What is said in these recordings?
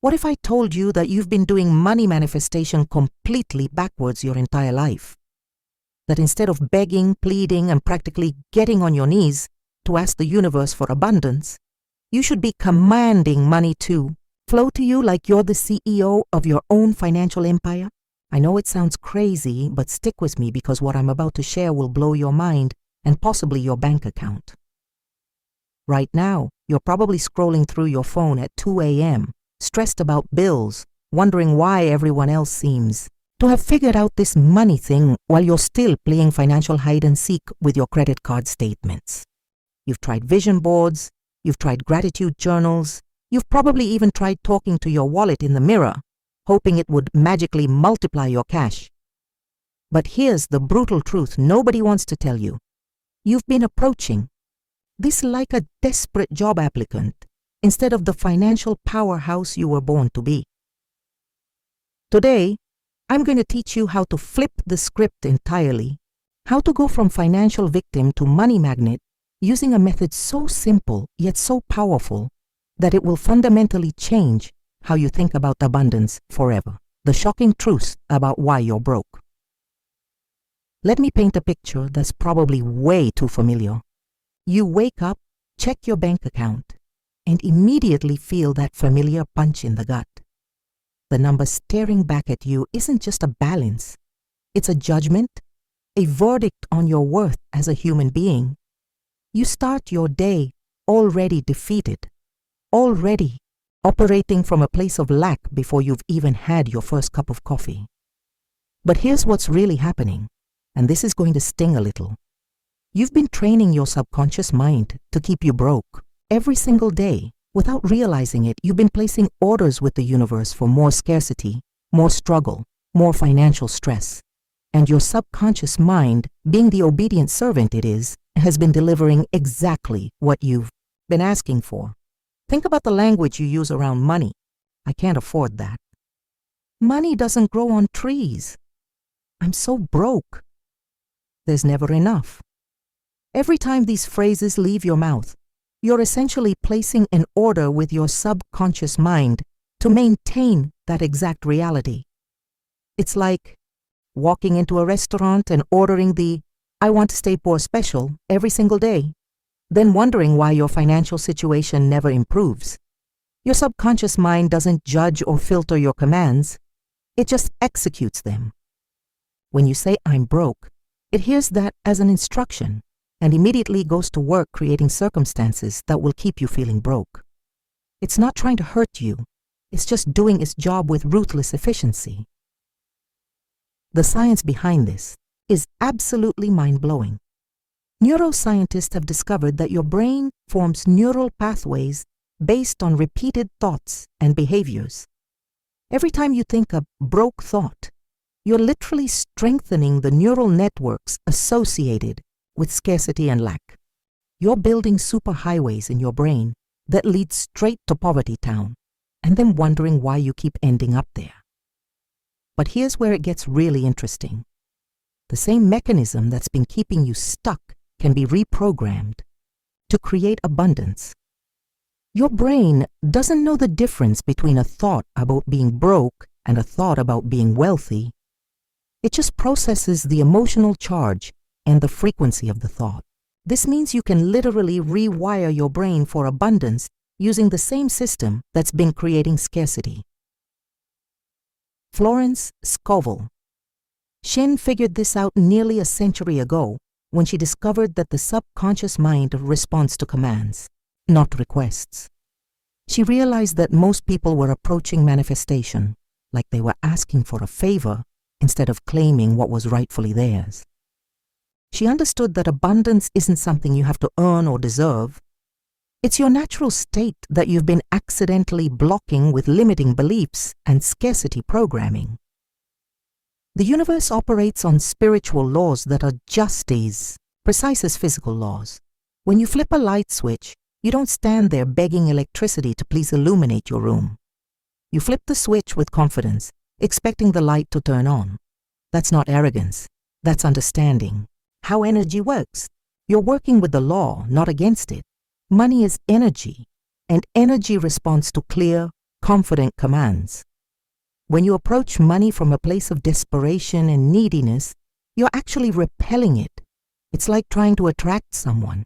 What if I told you that you've been doing money manifestation completely backwards your entire life? That instead of begging, pleading, and practically getting on your knees to ask the universe for abundance, you should be commanding money to flow to you like you're the CEO of your own financial empire? I know it sounds crazy, but stick with me because what I'm about to share will blow your mind and possibly your bank account. Right now, you're probably scrolling through your phone at 2 a.m., stressed about bills, wondering why everyone else seems to have figured out this money thing while you're still playing financial hide and seek with your credit card statements. You've tried vision boards, you've tried gratitude journals, you've probably even tried talking to your wallet in the mirror, hoping it would magically multiply your cash. But here's the brutal truth nobody wants to tell you. You've been approaching this like a desperate job applicant instead of the financial powerhouse you were born to be. Today, I'm going to teach you how to flip the script entirely, how to go from financial victim to money magnet using a method so simple yet so powerful that it will fundamentally change how you think about abundance forever. The shocking truth about why you're broke. Let me paint a picture that's probably way too familiar. You wake up, check your bank account, and immediately feel that familiar punch in the gut. The number staring back at you isn't just a balance. It's a judgment, a verdict on your worth as a human being. You start your day already defeated, already operating from a place of lack before you've even had your first cup of coffee. But here's what's really happening, and this is going to sting a little. You've been training your subconscious mind to keep you broke every single day. Without realizing it, you've been placing orders with the universe for more scarcity, more struggle, more financial stress. And your subconscious mind, being the obedient servant it is, has been delivering exactly what you've been asking for. Think about the language you use around money. I can't afford that. Money doesn't grow on trees. I'm so broke. There's never enough. Every time these phrases leave your mouth, you're essentially placing an order with your subconscious mind to maintain that exact reality. It's like walking into a restaurant and ordering the "I want to stay poor" special every single day, then wondering why your financial situation never improves. Your subconscious mind doesn't judge or filter your commands, it just executes them. When you say "I'm broke," it hears that as an instruction and immediately goes to work creating circumstances that will keep you feeling broke. It's not trying to hurt you, it's just doing its job with ruthless efficiency. The science behind this is absolutely mind-blowing. Neuroscientists have discovered that your brain forms neural pathways based on repeated thoughts and behaviors. Every time you think a broke thought, you're literally strengthening the neural networks associated with scarcity and lack. You're building superhighways in your brain that lead straight to poverty town, and then wondering why you keep ending up there. But here's where it gets really interesting. The same mechanism that's been keeping you stuck can be reprogrammed to create abundance. Your brain doesn't know the difference between a thought about being broke and a thought about being wealthy. It just processes the emotional charge and the frequency of the thought. This means you can literally rewire your brain for abundance using the same system that's been creating scarcity. Florence Scovel Shinn figured this out nearly a century ago when she discovered that the subconscious mind responds to commands, not requests. She realized that most people were approaching manifestation like they were asking for a favor instead of claiming what was rightfully theirs. She understood that abundance isn't something you have to earn or deserve. It's your natural state that you've been accidentally blocking with limiting beliefs and scarcity programming. The universe operates on spiritual laws that are just as precise as physical laws. When you flip a light switch, you don't stand there begging electricity to please illuminate your room. You flip the switch with confidence, expecting the light to turn on. That's not arrogance, that's understanding how energy works. You're working with the law, not against it. Money is energy, and energy responds to clear, confident commands. When you approach money from a place of desperation and neediness, you're actually repelling it. It's like trying to attract someone.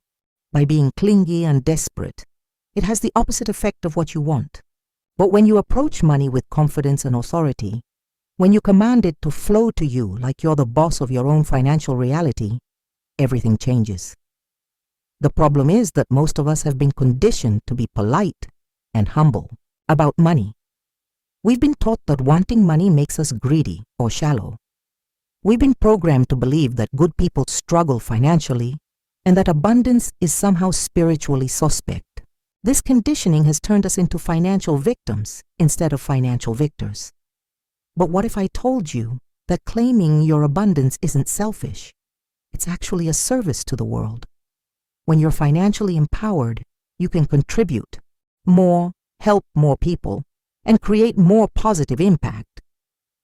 By being clingy and desperate, it has the opposite effect of what you want. But when you approach money with confidence and authority, when you command it to flow to you like you're the boss of your own financial reality, everything changes. The problem is that most of us have been conditioned to be polite and humble about money. We've been taught that wanting money makes us greedy or shallow. We've been programmed to believe that good people struggle financially and that abundance is somehow spiritually suspect. This conditioning has turned us into financial victims instead of financial victors. But what if I told you that claiming your abundance isn't selfish? It's actually a service to the world. When you're financially empowered, you can contribute more, help more people, and create more positive impact.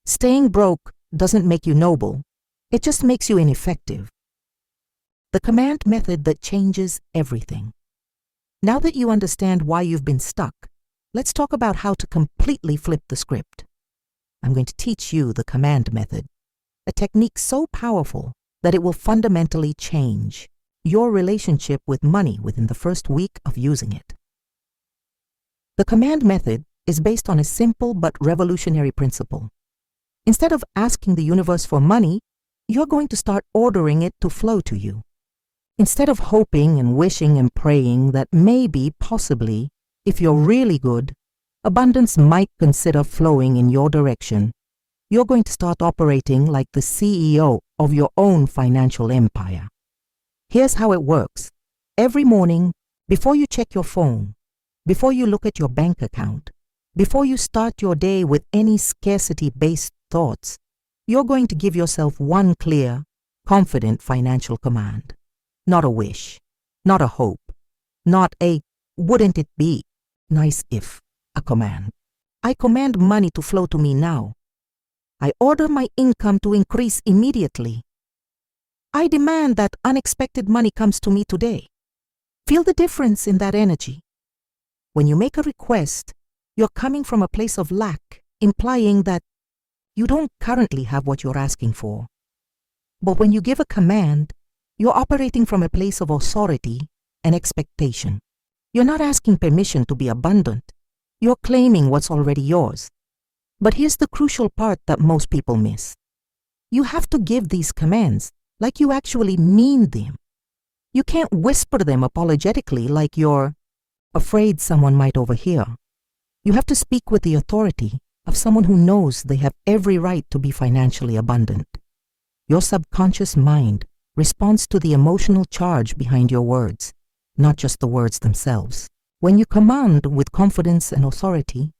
Staying broke doesn't make you noble. It just makes you ineffective. The command method that changes everything. Now that you understand why you've been stuck, let's talk about how to completely flip the script. I'm going to teach you the command method, a technique so powerful that it will fundamentally change your relationship with money within the first week of using it. The command method is based on a simple but revolutionary principle. Instead of asking the universe for money, you're going to start ordering it to flow to you. Instead of hoping and wishing and praying that maybe, possibly, if you're really good, abundance might consider flowing in your direction, you're going to start operating like the CEO of your own financial empire. Here's how it works. Every morning, before you check your phone, before you look at your bank account, before you start your day with any scarcity-based thoughts, you're going to give yourself one clear, confident financial command. Not a wish, not a hope, not a wouldn't it be nice if, a command. I command money to flow to me now. I order my income to increase immediately. I demand that unexpected money comes to me today. Feel the difference in that energy. When you make a request, you're coming from a place of lack, implying that you don't currently have what you're asking for. But when you give a command, you're operating from a place of authority and expectation. You're not asking permission to be abundant. You're claiming what's already yours. But here's the crucial part that most people miss. You have to give these commands like you actually mean them. You can't whisper them apologetically like you're afraid someone might overhear. You have to speak with the authority of someone who knows they have every right to be financially abundant. Your subconscious mind responds to the emotional charge behind your words, not just the words themselves. When you command with confidence and authority,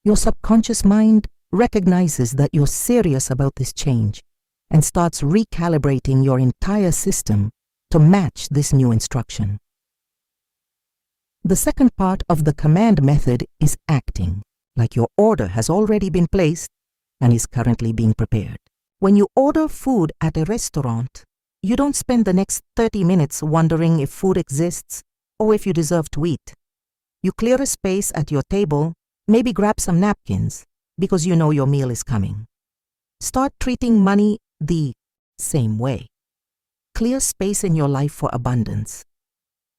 your subconscious mind recognizes that you're serious about this change and starts recalibrating your entire system to match this new instruction. The second part of the command method is acting, like your order has already been placed and is currently being prepared. When you order food at a restaurant, you don't spend the next 30 minutes wondering if food exists or if you deserve to eat. You clear a space at your table, maybe grab some napkins, because you know your meal is coming. Start treating money the same way. Clear space in your life for abundance.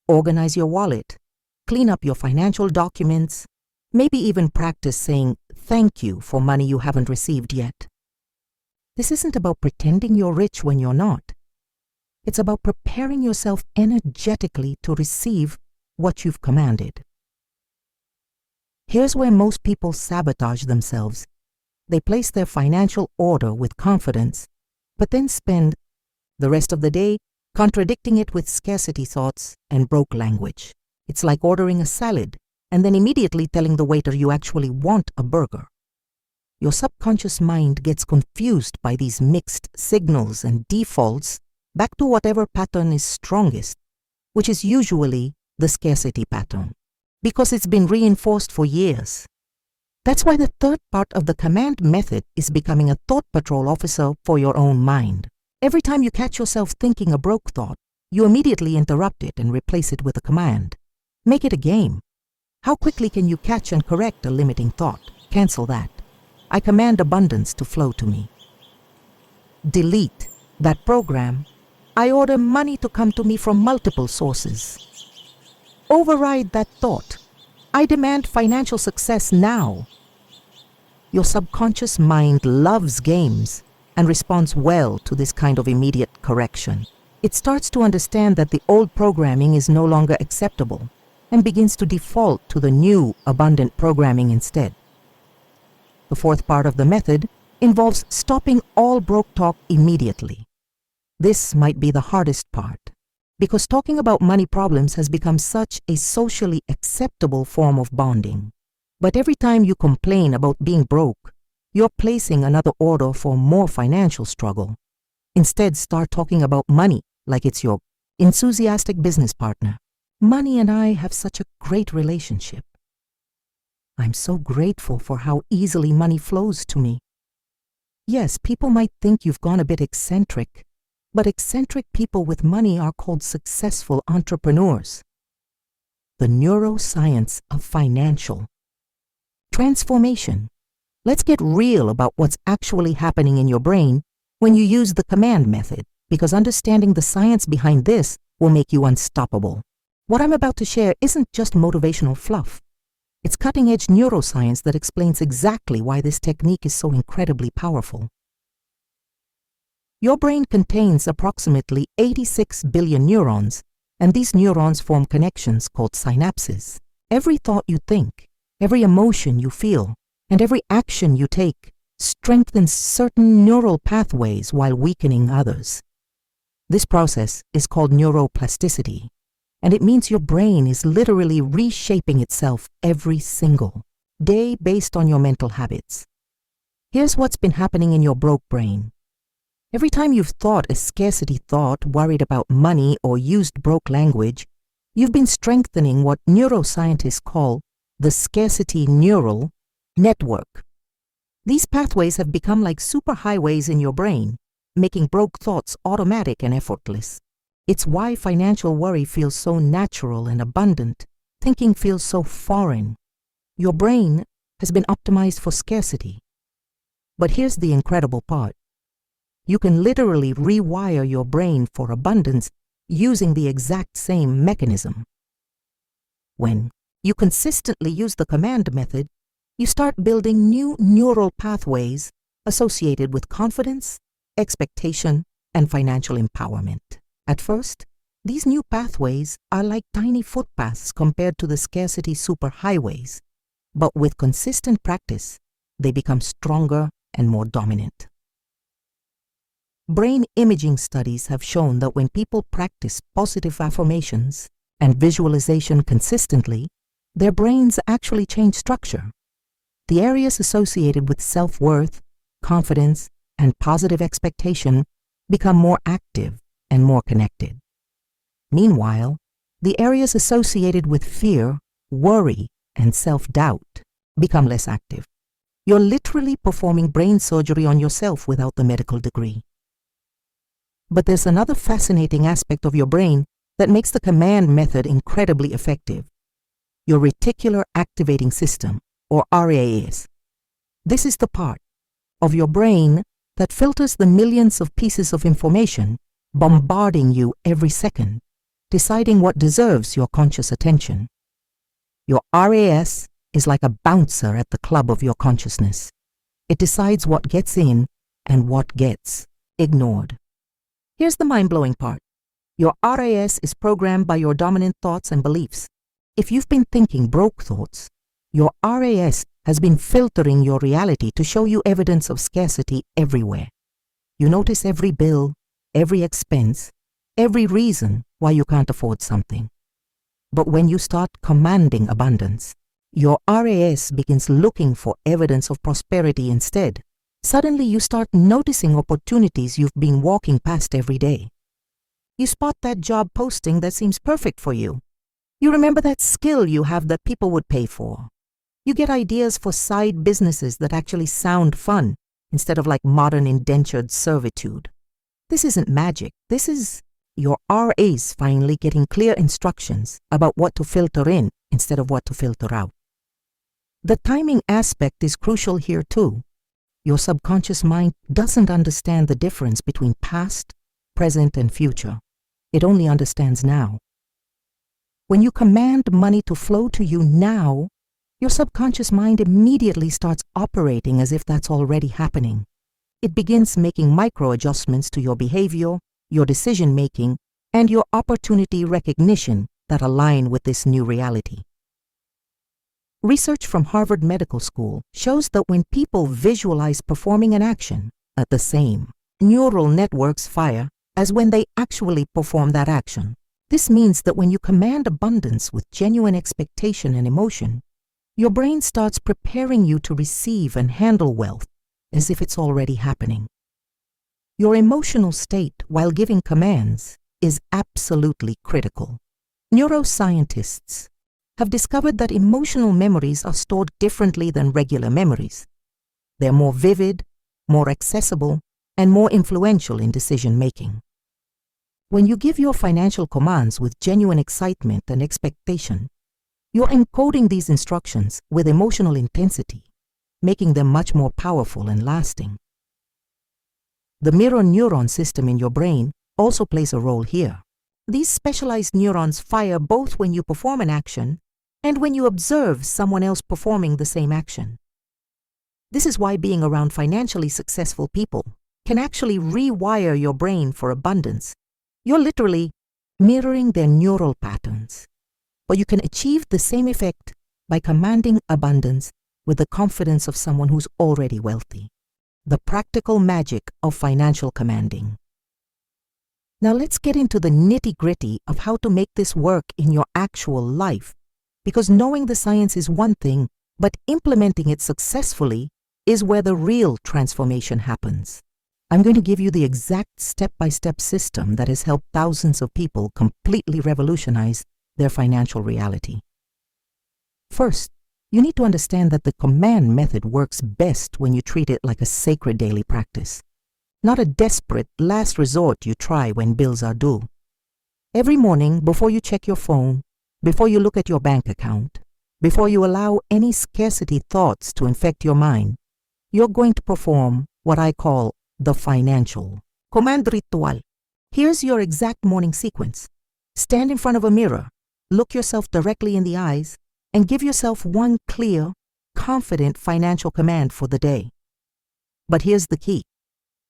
Organize your wallet. Clean up your financial documents. Maybe even practice saying thank you for money you haven't received yet. This isn't about pretending you're rich when you're not. It's about preparing yourself energetically to receive what you've commanded. Here's where most people sabotage themselves. They place their financial order with confidence, but then spend the rest of the day contradicting it with scarcity thoughts and broke language. It's like ordering a salad and then immediately telling the waiter you actually want a burger. Your subconscious mind gets confused by these mixed signals and defaults back to whatever pattern is strongest, which is usually the scarcity pattern, because it's been reinforced for years. That's why the third part of the command method is becoming a thought patrol officer for your own mind. Every time you catch yourself thinking a broke thought, you immediately interrupt it and replace it with a command. Make it a game. How quickly can you catch and correct a limiting thought? Cancel that. I command abundance to flow to me. Delete that program. I order money to come to me from multiple sources. Override that thought. I demand financial success now. Your subconscious mind loves games and responds well to this kind of immediate correction. It starts to understand that the old programming is no longer acceptable and begins to default to the new, abundant programming instead. The fourth part of the method involves stopping all broke talk immediately. This might be the hardest part, because talking about money problems has become such a socially acceptable form of bonding. But every time you complain about being broke, you're placing another order for more financial struggle. Instead, start talking about money like it's your enthusiastic business partner. Money and I have such a great relationship. I'm so grateful for how easily money flows to me. Yes, people might think you've gone a bit eccentric, but eccentric people with money are called successful entrepreneurs. The neuroscience of financial transformation. Let's get real about what's actually happening in your brain when you use the command method, because understanding the science behind this will make you unstoppable. What I'm about to share isn't just motivational fluff. It's cutting-edge neuroscience that explains exactly why this technique is so incredibly powerful. Your brain contains approximately 86 billion neurons, and these neurons form connections called synapses. Every thought you think, every emotion you feel, and every action you take strengthens certain neural pathways while weakening others. This process is called neuroplasticity, and it means your brain is literally reshaping itself every single day based on your mental habits. Here's what's been happening in your broke brain. Every time you've thought a scarcity thought, worried about money, or used broke language, you've been strengthening what neuroscientists call the scarcity neural network. These pathways have become like superhighways in your brain, making broke thoughts automatic and effortless. It's why financial worry feels so natural and abundant. Thinking feels so foreign. Your brain has been optimized for scarcity. But here's the incredible part. You can literally rewire your brain for abundance using the exact same mechanism. When you consistently use the command method, you start building new neural pathways associated with confidence, expectation, and financial empowerment. At first, these new pathways are like tiny footpaths compared to the scarcity superhighways, but with consistent practice, they become stronger and more dominant. Brain imaging studies have shown that when people practice positive affirmations and visualization consistently, their brains actually change structure. The areas associated with self-worth, confidence, and positive expectation become more active and more connected. Meanwhile, the areas associated with fear, worry, and self-doubt become less active. You're literally performing brain surgery on yourself without the medical degree. But there's another fascinating aspect of your brain that makes the command method incredibly effective. Your reticular activating system, or RAS. This is the part of your brain that filters the millions of pieces of information bombarding you every second, deciding what deserves your conscious attention. Your RAS is like a bouncer at the club of your consciousness. It decides what gets in and what gets ignored. Here's the mind-blowing part. Your RAS is programmed by your dominant thoughts and beliefs. If you've been thinking broke thoughts, your RAS has been filtering your reality to show you evidence of scarcity everywhere. You notice every bill, every expense, every reason why you can't afford something. But when you start commanding abundance, your RAS begins looking for evidence of prosperity instead. Suddenly you start noticing opportunities you've been walking past every day. You spot that job posting that seems perfect for you. You remember that skill you have that people would pay for. You get ideas for side businesses that actually sound fun instead of like modern indentured servitude. This isn't magic. This is your RAs finally getting clear instructions about what to filter in instead of what to filter out. The timing aspect is crucial here too. Your subconscious mind doesn't understand the difference between past, present, and future. It only understands now. When you command money to flow to you now, your subconscious mind immediately starts operating as if that's already happening. It begins making micro adjustments to your behavior, your decision-making, and your opportunity recognition that align with this new reality. Research from Harvard Medical School shows that when people visualize performing an action, the same neural networks fire as when they actually perform that action. This means that when you command abundance with genuine expectation and emotion, your brain starts preparing you to receive and handle wealth as if it's already happening. Your emotional state while giving commands is absolutely critical. Neuroscientists have discovered that emotional memories are stored differently than regular memories. They're more vivid, more accessible, and more influential in decision-making. When you give your financial commands with genuine excitement and expectation, you're encoding these instructions with emotional intensity, making them much more powerful and lasting. The mirror neuron system in your brain also plays a role here. These specialized neurons fire both when you perform an action and when you observe someone else performing the same action. This is why being around financially successful people can actually rewire your brain for abundance. You're literally mirroring their neural patterns. But you can achieve the same effect by commanding abundance with the confidence of someone who's already wealthy. The practical magic of financial commanding. Now let's get into the nitty-gritty of how to make this work in your actual life, because knowing the science is one thing, but implementing it successfully is where the real transformation happens. I'm going to give you the exact step-by-step system that has helped thousands of people completely revolutionize their financial reality. First, you need to understand that the command method works best when you treat it like a sacred daily practice, not a desperate last resort you try when bills are due. Every morning, before you check your phone, before you look at your bank account, before you allow any scarcity thoughts to infect your mind, you're going to perform what I call the financial command ritual. Here's your exact morning sequence. Stand in front of a mirror, look yourself directly in the eyes, and give yourself one clear, confident financial command for the day. But here's the key.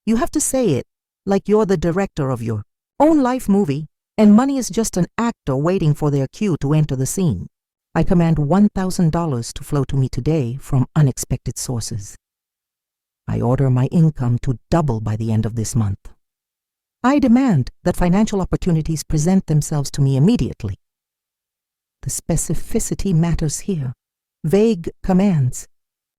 You have to say it like you're the director of your own life movie, and money is just an actor waiting for their cue to enter the scene. I command $1,000 to flow to me today from unexpected sources. I order my income to double by the end of this month. I demand that financial opportunities present themselves to me immediately. The specificity matters here. Vague commands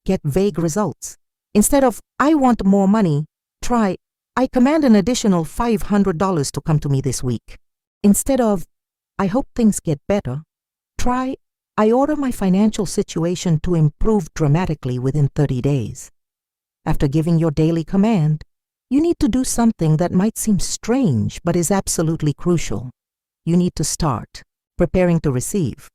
get vague results. Instead of, I want more money, try, I command an additional $500 to come to me this week. Instead of, I hope things get better, try, I order my financial situation to improve dramatically within 30 days. After giving your daily command, you need to do something that might seem strange but is absolutely crucial. You need to start preparing to receive.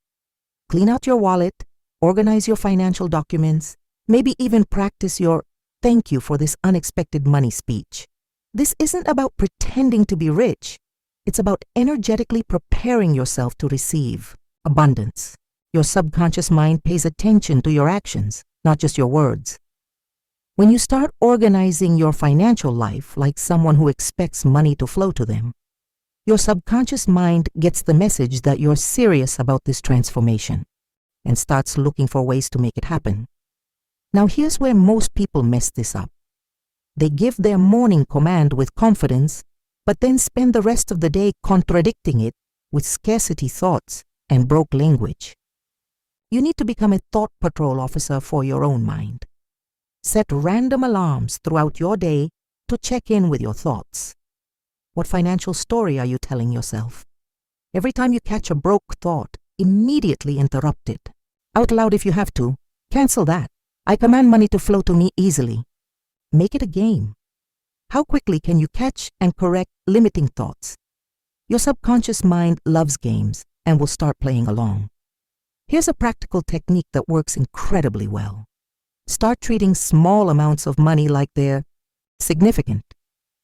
Clean out your wallet, organize your financial documents, maybe even practice your thank you for this unexpected money speech. This isn't about pretending to be rich. It's about energetically preparing yourself to receive abundance. Your subconscious mind pays attention to your actions, not just your words. When you start organizing your financial life like someone who expects money to flow to them, your subconscious mind gets the message that you're serious about this transformation and starts looking for ways to make it happen. Now here's where most people mess this up. They give their morning command with confidence, but then spend the rest of the day contradicting it with scarcity thoughts and broke language. You need to become a thought patrol officer for your own mind. Set random alarms throughout your day to check in with your thoughts. What financial story are you telling yourself? Every time you catch a broke thought, immediately interrupt it. Out loud if you have to. Cancel that. I command money to flow to me easily. Make it a game. How quickly can you catch and correct limiting thoughts? Your subconscious mind loves games and will start playing along. Here's a practical technique that works incredibly well. Start treating small amounts of money like they're significant.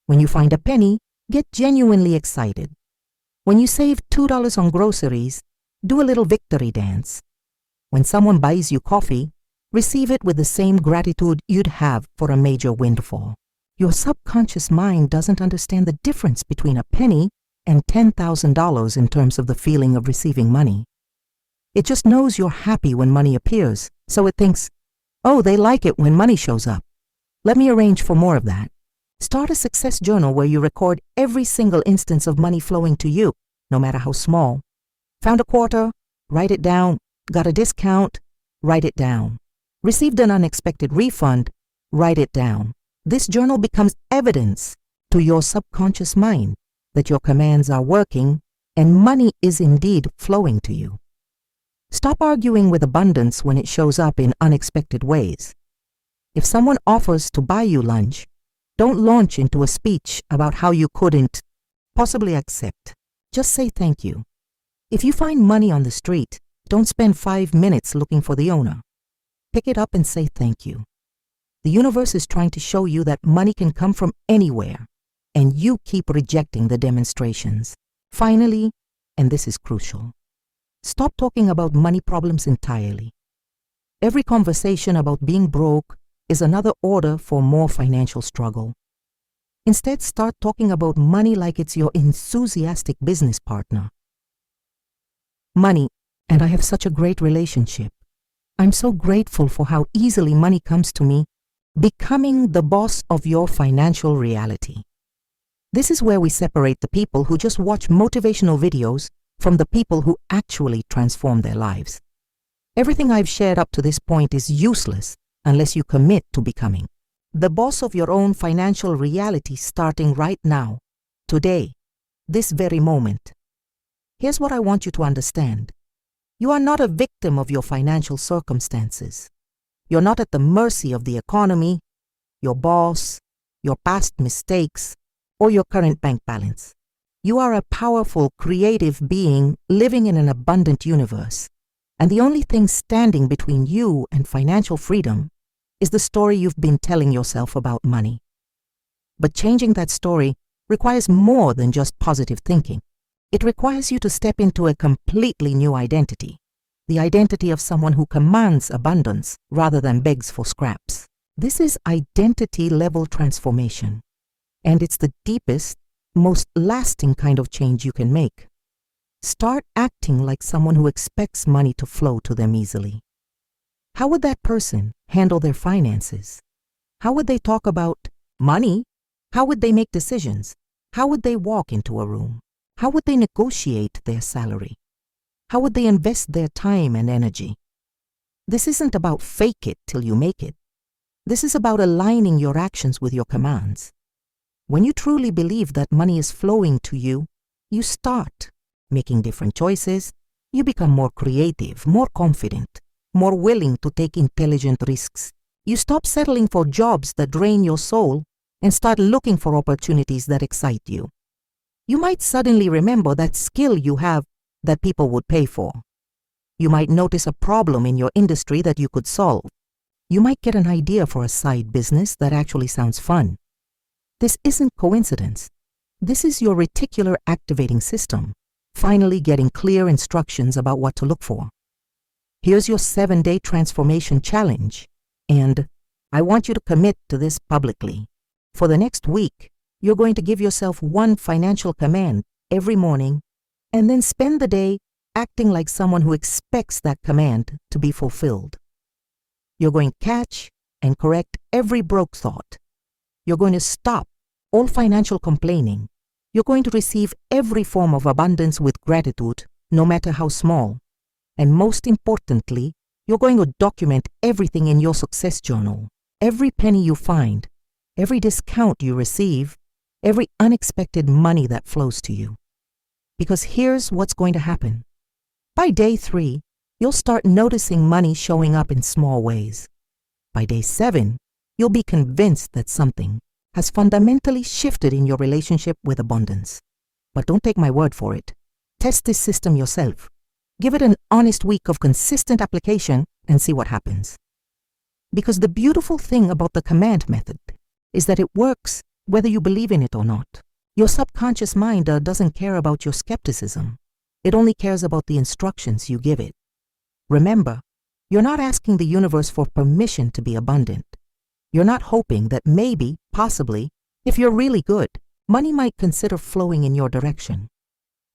When you find a penny, get genuinely excited. When you save $2 on groceries, do a little victory dance. When someone buys you coffee, receive it with the same gratitude you'd have for a major windfall. Your subconscious mind doesn't understand the difference between a penny and $10,000 in terms of the feeling of receiving money. It just knows you're happy when money appears, so it thinks, oh, they like it when money shows up. Let me arrange for more of that. Start a success journal where you record every single instance of money flowing to you, no matter how small. Found a quarter? Write it down. Got a discount? Write it down. Received an unexpected refund? Write it down. This journal becomes evidence to your subconscious mind that your commands are working and money is indeed flowing to you. Stop arguing with abundance when it shows up in unexpected ways. If someone offers to buy you lunch, don't launch into a speech about how you couldn't possibly accept. Just say thank you. If you find money on the street, don't spend 5 minutes looking for the owner. Pick it up and say thank you. The universe is trying to show you that money can come from anywhere, and you keep rejecting the demonstrations. Finally, and this is crucial, stop talking about money problems entirely. Every conversation about being broke is another order for more financial struggle. Instead, start talking about money like it's your enthusiastic business partner. Money, and I have such a great relationship. I'm so grateful for how easily money comes to me, becoming the boss of your financial reality. This is where we separate the people who just watch motivational videos from the people who actually transform their lives. Everything I've shared up to this point is useless unless you commit to becoming the boss of your own financial reality starting right now, today, this very moment. Here's what I want you to understand. You are not a victim of your financial circumstances. You're not at the mercy of the economy, your boss, your past mistakes, or your current bank balance. You are a powerful, creative being living in an abundant universe. And the only thing standing between you and financial freedom is the story you've been telling yourself about money. But changing that story requires more than just positive thinking. It requires you to step into a completely new identity, the identity of someone who commands abundance rather than begs for scraps. This is identity-level transformation, and it's the deepest, most lasting kind of change you can make. Start acting like someone who expects money to flow to them easily. How would that person handle their finances? How would they talk about money? How would they make decisions? How would they walk into a room? How would they negotiate their salary? How would they invest their time and energy? This isn't about fake it till you make it. This is about aligning your actions with your commands. When you truly believe that money is flowing to you, you start making different choices. You become more creative, more confident, more willing to take intelligent risks. You stop settling for jobs that drain your soul and start looking for opportunities that excite you. You might suddenly remember that skill you have that people would pay for. You might notice a problem in your industry that you could solve. You might get an idea for a side business that actually sounds fun. This isn't coincidence. This is your reticular activating system, finally getting clear instructions about what to look for. Here's your 7-day transformation challenge, and I want you to commit to this publicly. For the next week, you're going to give yourself one financial command every morning, and then spend the day acting like someone who expects that command to be fulfilled. You're going to catch and correct every broke thought. You're going to stop all financial complaining. You're going to receive every form of abundance with gratitude, no matter how small. And most importantly, you're going to document everything in your success journal. Every penny you find, every discount you receive, every unexpected money that flows to you. Because here's what's going to happen. By day 3, you'll start noticing money showing up in small ways. By day 7, you'll be convinced that something has fundamentally shifted in your relationship with abundance. But don't take my word for it. Test this system yourself. Give it an honest week of consistent application and see what happens. Because the beautiful thing about the command method is that it works whether you believe in it or not. Your subconscious mind doesn't care about your skepticism. It only cares about the instructions you give it. Remember, you're not asking the universe for permission to be abundant. You're not hoping that maybe, possibly, if you're really good, money might consider flowing in your direction.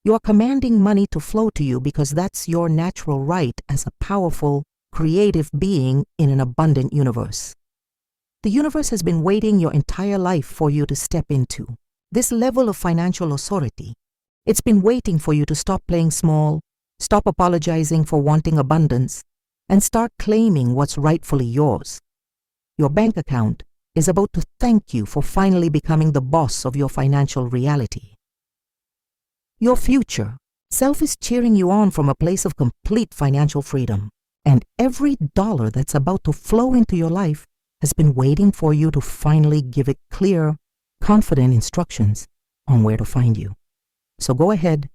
You are commanding money to flow to you because that's your natural right as a powerful, creative being in an abundant universe. The universe has been waiting your entire life for you to step into this level of financial authority. It's been waiting for you to stop playing small, stop apologizing for wanting abundance, and start claiming what's rightfully yours. Your bank account is about to thank you for finally becoming the boss of your financial reality. Your future self is cheering you on from a place of complete financial freedom, and every dollar that's about to flow into your life has been waiting for you to finally give it clear, confident instructions on where to find you. So go ahead,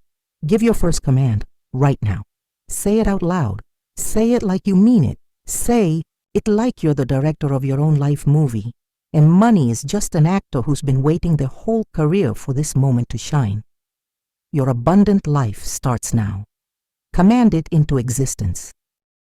give your first command right now. Say it out loud. Say it like you mean it. Say it like you're the director of your own life movie, and money is just an actor who's been waiting their whole career for this moment to shine. Your abundant life starts now. Command it into existence.